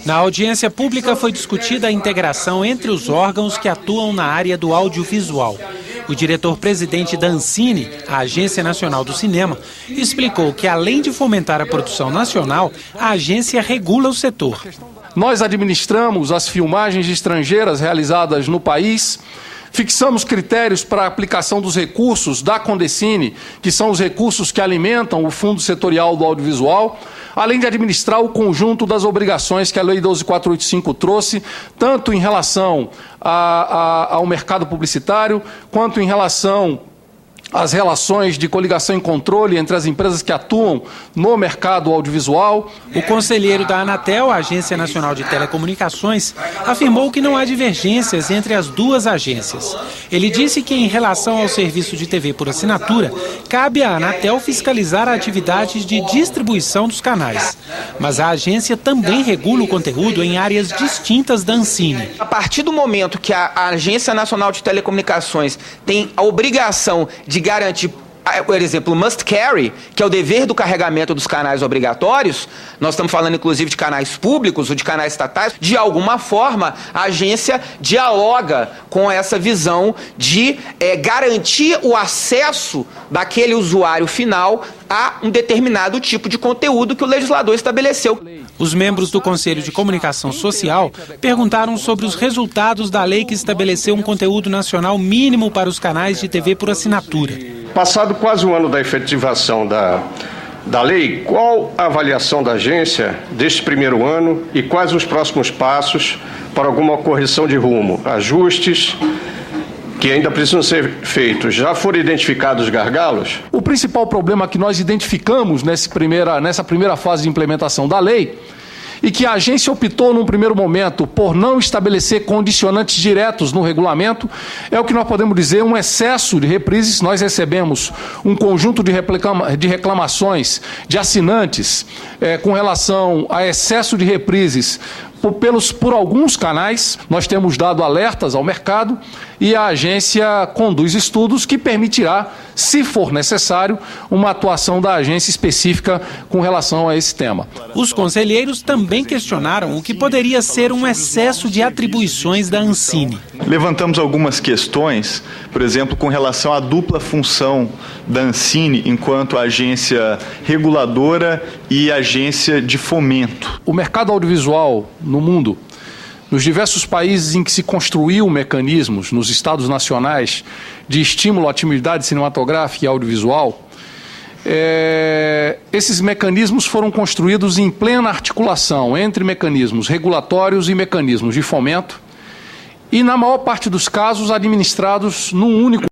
Na audiência pública foi discutida a integração entre os órgãos que atuam na área do audiovisual. O diretor-presidente da Ancine, a Agência Nacional do Cinema, explicou que, além de fomentar a produção nacional, a agência regula o setor. Nós administramos as filmagens estrangeiras realizadas no país, fixamos critérios para a aplicação dos recursos da Condecine, que são os recursos que alimentam o Fundo Setorial do Audiovisual, além de administrar o conjunto das obrigações que a Lei 12.485 trouxe, tanto em relação ao mercado publicitário, quanto em relação às relações de coligação e controle entre as empresas que atuam no mercado audiovisual. O conselheiro da Anatel, a Agência Nacional de Telecomunicações, afirmou que não há divergências entre as duas agências. Ele disse que, em relação ao serviço de TV por assinatura, cabe à Anatel fiscalizar a atividade de distribuição dos canais. Mas a agência também regula o conteúdo em áreas distintas da Ancine. A partir do momento que a Agência Nacional de Telecomunicações tem a obrigação de garantir, por exemplo, o must carry, que é o dever do carregamento dos canais obrigatórios, nós estamos falando inclusive de canais públicos ou de canais estatais, de alguma forma a agência dialoga com essa visão de garantir o acesso daquele usuário final a um determinado tipo de conteúdo que o legislador estabeleceu. Os membros do Conselho de Comunicação Social perguntaram sobre os resultados da lei que estabeleceu um conteúdo nacional mínimo para os canais de TV por assinatura. Passado quase um ano da efetivação da lei, qual a avaliação da agência deste primeiro ano e quais os próximos passos para alguma correção de rumo, ajustes que ainda precisam ser feitos? Já foram identificados gargalos? O principal problema que nós identificamos nessa primeira fase de implementação da lei e que a agência optou num primeiro momento por não estabelecer condicionantes diretos no regulamento é o que nós podemos dizer um excesso de reprises. Nós recebemos um conjunto de reclamações de assinantes com relação a excesso de reprises por alguns canais. Nós temos dado alertas ao mercado e a agência conduz estudos que permitirá, se for necessário, uma atuação da agência específica com relação a esse tema. Os conselheiros também questionaram o que poderia ser um excesso de atribuições da Ancine. Levantamos algumas questões, por exemplo, com relação à dupla função da Ancine enquanto agência reguladora e agência de fomento. O mercado audiovisual no mundo, nos diversos países em que se construiu mecanismos, nos estados nacionais, de estímulo à atividade cinematográfica e audiovisual, esses mecanismos foram construídos em plena articulação entre mecanismos regulatórios e mecanismos de fomento e, na maior parte dos casos, administrados num único